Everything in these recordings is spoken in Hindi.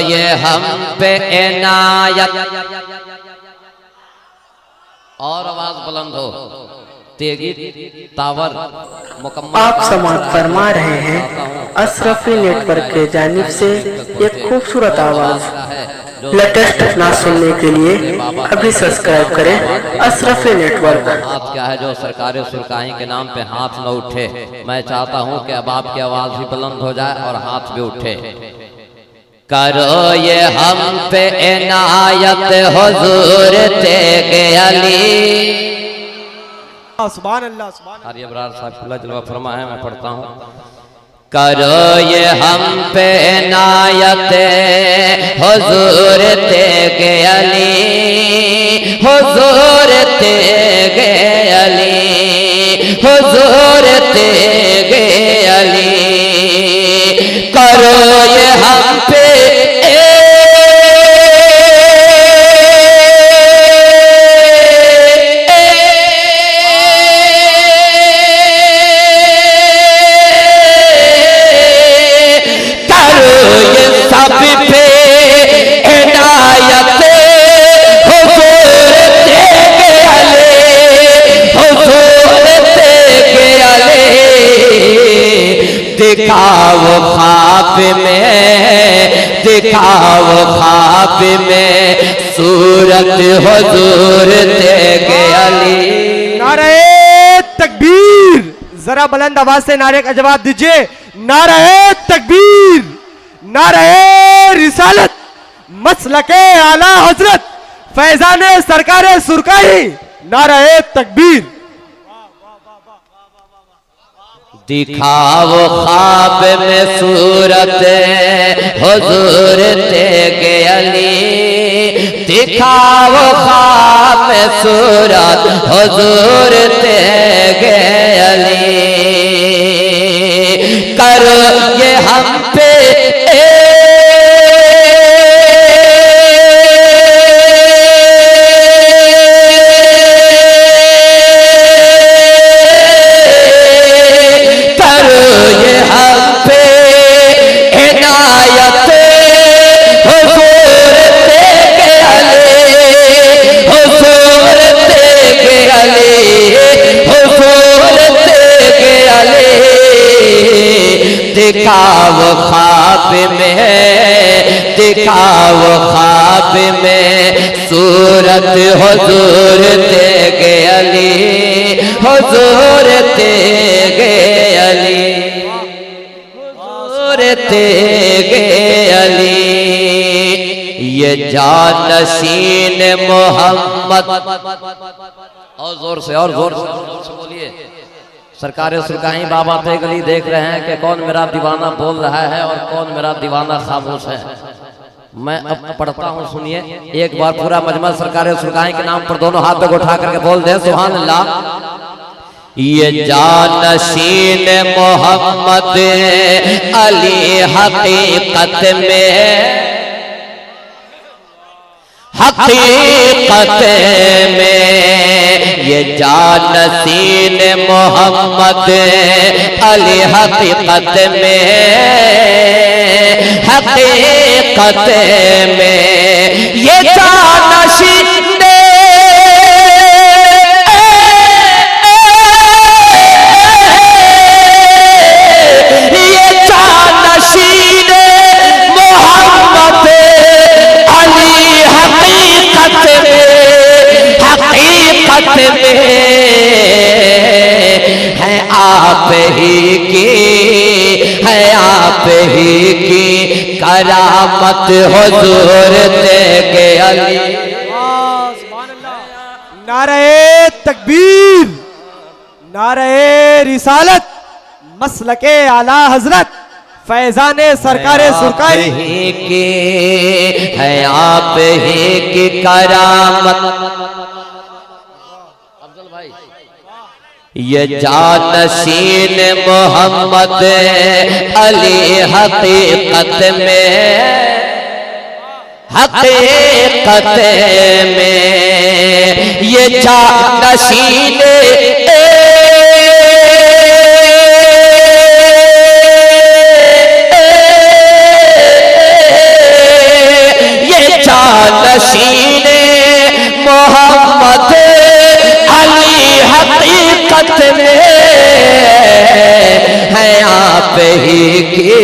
ये हम पे इनायत। और आवाज बुलंद हो, तेगी तावर मुकम्मल। आप समाप्त फरमा रहे हैं अशरफी नेटवर्क के जानिब से एक खूबसूरत आवाज। लेटेस्ट ना सुनने के लिए अभी सब्सक्राइब करें अशरफी नेटवर्क। हाथ क्या है जो सरकारी सुरकाही के नाम पे हाथ न उठे। मैं चाहता हूँ कि अब आपकी आवाज भी बुलंद हो जाए और हाथ भी उठे। करो ये हम पे इनायत हुजूर तेगे अली। सुभान अल्लाह सुभान अल्लाह। आर्य अबरार साहब खुला जलवा फरमा है, मैं पढ़ता हूँ। करो ये हम पे इनायत हुजूर तेगे अली, हुजूर तेगे अली, हुजूर तेगे अली। करो ये हम पे दिखाओ ख्वाब में, दिखाओ ख्वाब में सूरत हुजूर तेगे अली। नारे तकबीर, जरा बुलंद आवाज से नारे का जवाब दीजिए। नारे तकबीर, नारे रिसालत, मसलके आला हजरत, फैजाने सरकारे सुरकाही। नारे तकबीर। दिखाओ ख्वाब में सूरत हुजूर तेगे अली, दिखाओ ख्वाब में सूरत हुजूर तेगे अली। करो ये हम पे दिखाओ ख्वाब में, दिखाओ ख्वाब में सूरत हुजूर तेगे अली, हुजूर तेगे अली, हुजूर तेगे अली। ये जानशीन मोहम्मद। और जोर से, और जोर से बोलिए। सरकार सुरकाही बाबा तेगली देख रहे हैं कि कौन मेरा दीवाना बोल रहा है और कौन मेरा दीवाना खामोश है। मैं अब पढ़ता हूँ, सुनिए एक बार पूरा मजमा। सरकार सुरकाही के नाम पर दोनों हाथ तक उठा करके बोल दे सुभान अल्लाह। ये जानशीन मोहम्मद अली हकीकत में, हकीकत में ये जानशीन मोहम्मद अली हकीकत में, हकीकत में ये जानशीन है आप ही की, है आप ही की करामत हुजूर तेगे अली। नारे तकबीर, नारे रिसालत, मसलके आला हजरत, फैजाने सरकारे सुरकारी की, है आप ही की करामत। ये जानशीन मोहम्मद अली हकीकत में, हकीकत में ये जानशीन नशीन मोहम्मद अली हकीकत में है आप ही की,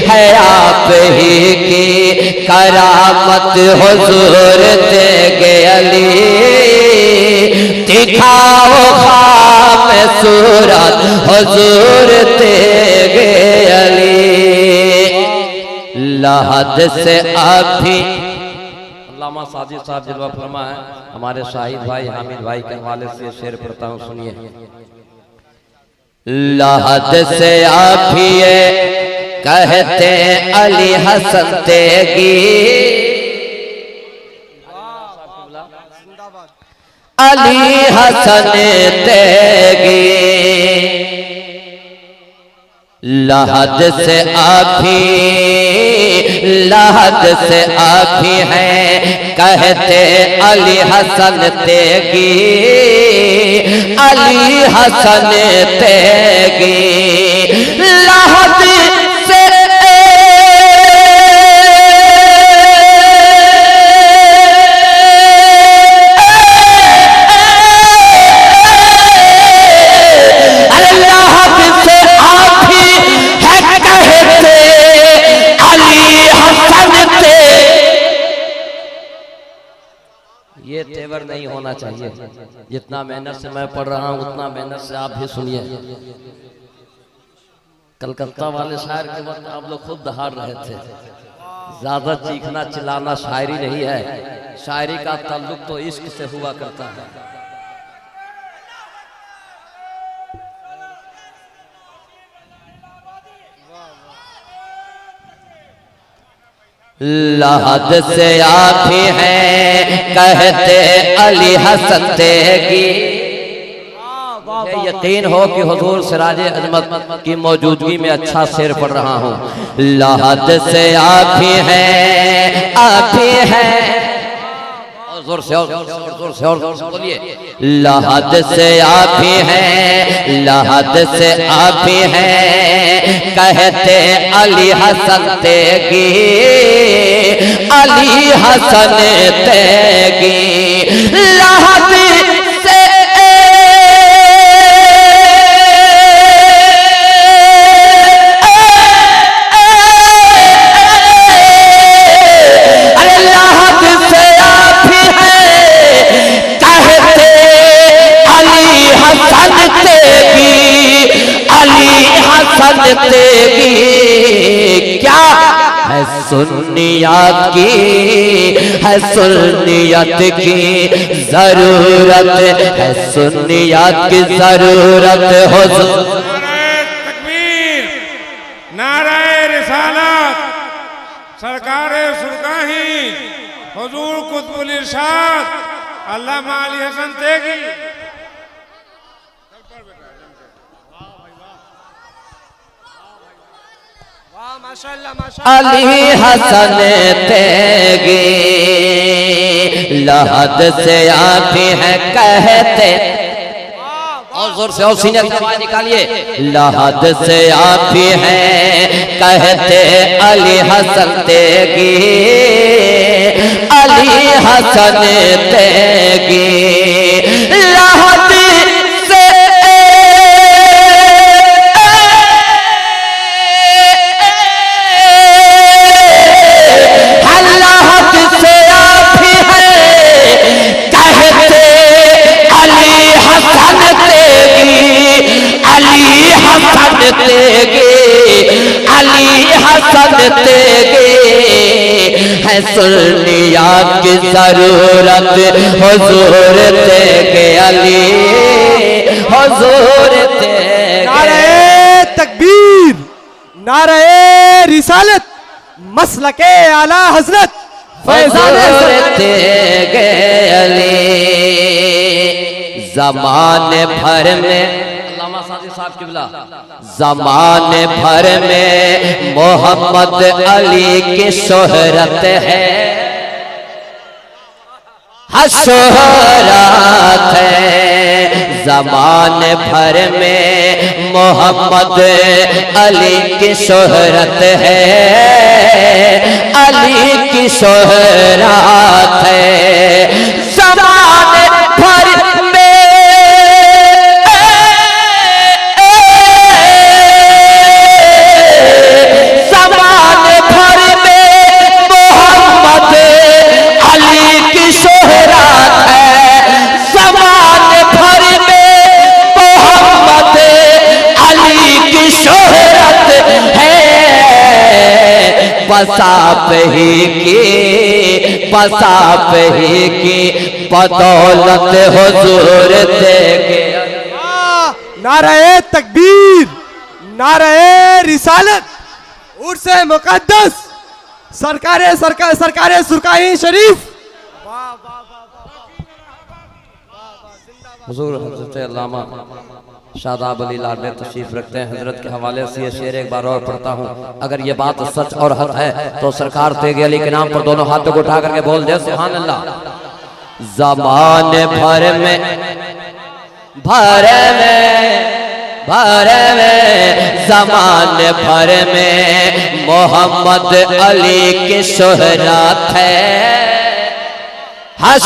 है आप ही की करामत हुजूर तेगे अली। दिखाओ खाम सूरत हुजूर तेगे अली। लहद से आप भी अल्लामा साजिद साहब जलवा फरमा है, हमारे शाहिद भाई हामिद भाई के हवाले से शेर पढ़ता हूँ, सुनिए। लहद से आप भी कहते अली हसन तेगी, अली हसन तेगी। लहद से आप ही, लहद से आप ही हैं कहते अली हसन तेगी, अली हसन तेगी। लहद से ये तेवर नहीं होना चाहिए। जितना मेहनत से मैं पढ़ रहा हूँ उतना मेहनत से आप भी सुनिए। कलकत्ता वाले शायर के वक्त आप लोग खुद दहाड़ रहे थे। ज्यादा चीखना चिल्लाना शायरी नहीं है, शायरी का ताल्लुक तो इश्क से हुआ करता है। लहद से आप ही हैं कहते अली हसन तेगी। यकीन हो कि हुजूर सिराज अजमत की मौजूदगी में अच्छा शेर पढ़ रहा हूँ। लहद से आप ही हैं, आप ही हैं, जोर से और जोर से और जोर से बोलिए। लहद से आप ही हैं, लहद से आप ही हैं कहते अली हसन तेगी, अली हसन तेगी। लहद से तेगी। क्या है सुन्नियत की, है सुन्नियत की जरूरत, है सुन्नियत की जरूरत। तकबीर, नाराए रिसालत, सरकारे सुरकाही, हुजूर कुतुबुल इरशाद अल्लामा अली हसन तेगी। अली हसन तेगी। लहद से आप ही हैं कहते, और जोर से और सीने की आवाज निकालिए। लहद से आप ही हैं कहते अली हसन तेगी, अली हसन तेगी। लहद अली हसन तेगी। है सुन्नियत की जरूरत हुजूर तेगे अली, हुजूर तेगे। नारे तकबीर, नारे रिसालत, मसलके आला हजरत फैजाने तेगे अली। ज़माने भर में ज़माने भर में मोहम्मद अली की शोहरत है, शोहरत है। ज़माने भर में मोहम्मद अली की शोहरत है, अली की शोहरत है। ज़माने भर में ज़माने भर में मोहम्मद अली की शोहरत है, ज़माने भर में मोहम्मद अली की शोहरत है। बसाप ही की बदौलत हुजूर देंगे। नाराए तकबीर, नाराए रिसालत, उर्स मुकद्दस, सरकारे सुरकाही शरीफ। हुजूर हज़रत अल्लामा शादाब अली लाडले तशरीफ रखते हैं। हजरत के हवाले से ये शेर एक बार और पढ़ता हूँ। अगर ये बात सच और हक है तो सरकार तेगे अली के नाम पर दोनों हाथों को उठा करके बोल दे सुभान अल्लाह। ज़माने भर में ज़माने भर में मोहम्मद अली की शोहरत है,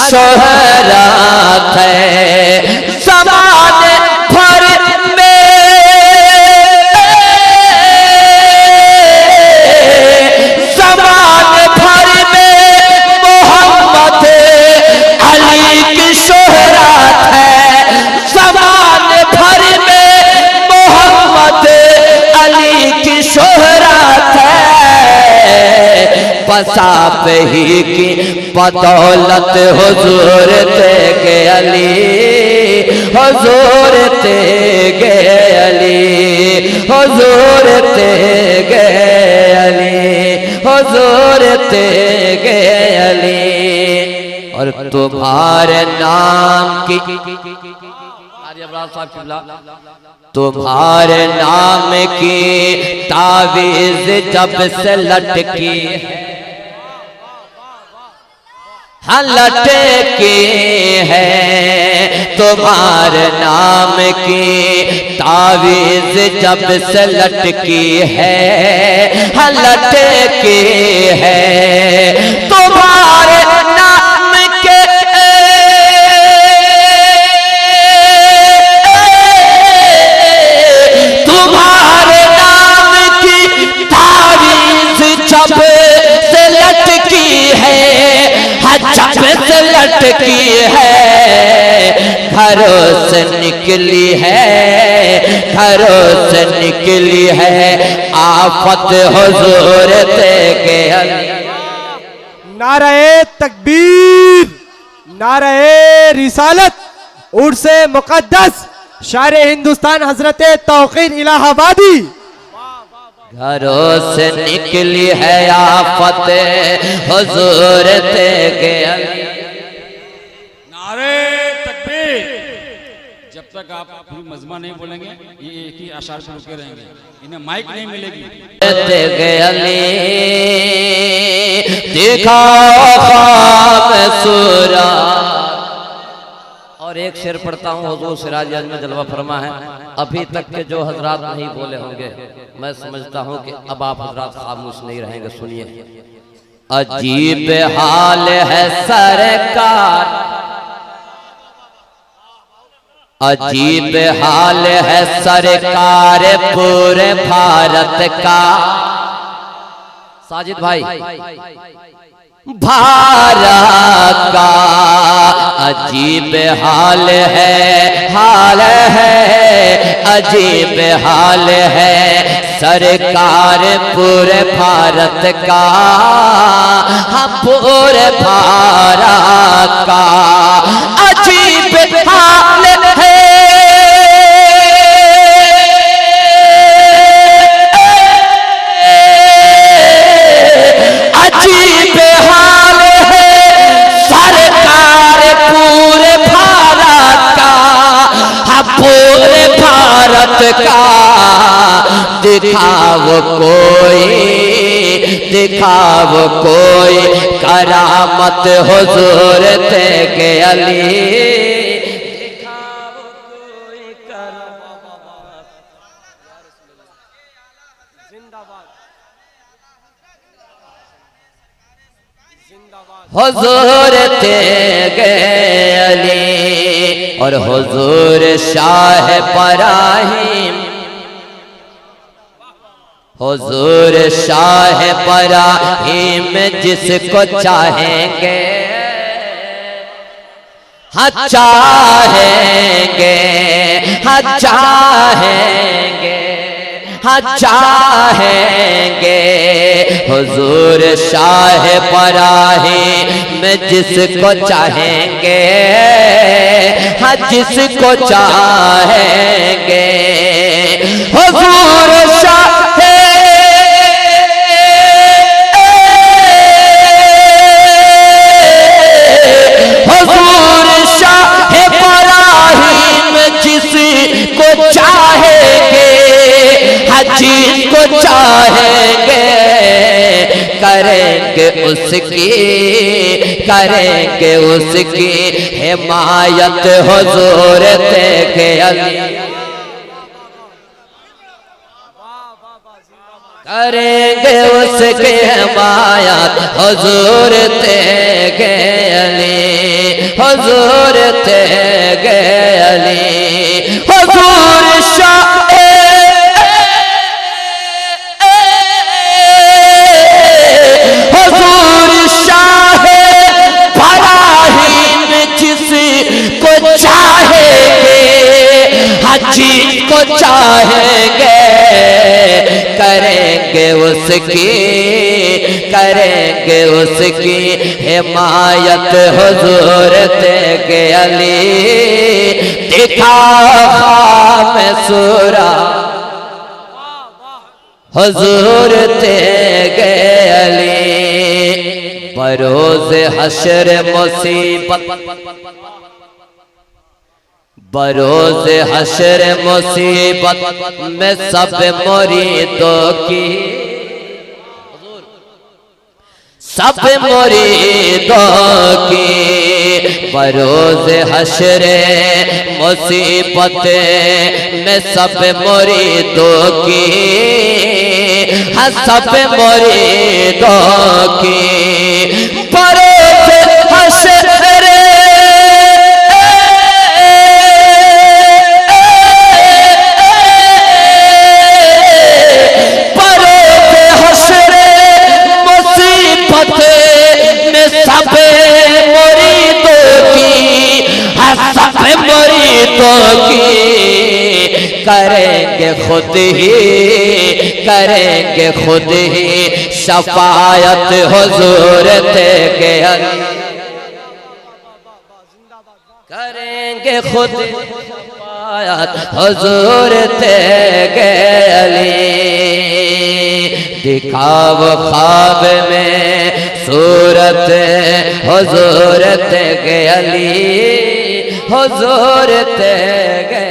शोहरत है। ज़माने भर में ज़माने भर में मोहम्मद अली की शोहरत है, ज़माने भर में मोहम्मद अली की शोहरत है। बसाप ही की बदौलत हुजूर तेगे अली, हुजूर तेगे अली, हुजूर तेगे अली, हुजूर तेगे अली। और तुम्हारे नाम की तुम्हारे नाम की तावीज़ जब से लटकी लटकी है, तुम्हारे नाम की तावीज़ जब से लटकी है, लटकी है। तुम्हारे नाम के तुम्हारे नाम की तावीज़ जब से लटकी है, जब से लटकी है। घरों से निकली है, घरों से निकली है आफत हुजूर तेगे अली। नाराए तकबीर, नाराए रिसालत, उर्स मुकद्दस, शायर हिंदुस्तान हजरत तौकीर इलाहाबादी। घरों से निकली है आफत हुजूर तेगे अली। नारे तकबीर। जब तक आप पूरी मजमा नहीं बोलेंगे ये एक ही आशार से रुके रहेंगे, इन्हें माइक नहीं मिलेगी। तेगे अली दिखाओ ख्वाब सूरा। और एक शेर पढ़ता हूँ, हुजूर सिराज में जलवा फरमा है। अभी तक के जो हजरात नहीं बोले होंगे, मैं समझता हूँ कि अब आप हजरात खामोश नहीं रहेंगे। सुनिए। अजीब हाल है सरकार, अजीब हाल है सरकार पूरे भारत का। साजिद भाई, भारत का अजीब हाल है, अजीब हाल है सरकार पूरे भारत का, पूरे भारत का अजीब हाल है। अजीब हाल है सरकार पूरे भारत का, पूरे भारत का। दिखाओ कोई करामत हुजूर तेगे अली। हुजूर तेगे अली और हुजूर शाह पराहिम, हुजूर शाह पराहिम जिसको चाहेंगे हाँ चाहेंगे, हाँ चाहेंगे, हाँ चाहेंगे। हुजूर शाह पराहिम जिसको चाहेंगे हाँ जिसको चाहेंगे। हुजूर शाह जिसको चाहेंगे जिसको चाहेंगे करेंगे उसकी, करेंगे उसकी हिमायत हुजूर तेगे अली, करेंगे उसकी हिमायत हुजूर तेगे अली, हुजूर तेगे अली। हुजूर शाह जिसको चाहेंगे हाँ जिसको चाहेंगे करेंगे उसकी, करेंगे उसकी हिमायत हुजूर तेगे अली। दिखा में सूरा हुजूर तेगे अली, बरोज़ हश्र मुसीबत, बरोज़ हश्र मुसीबत में सब मुरीदों की, सब मुरीदों की बरोज़ हश्र मुसीबत में सब मुरीदों की, हाँ सब मुरीदों की बरोज़ हश्र करेंगे खुद ही, करेंगे खुद ही शफायत हुजूर तेगे अली, करेंगे खुद शफायत हुजूर तेगे अली। दिखाव ख्वाब में सूरत हुजूर तेगे अली, हुजूर तेगे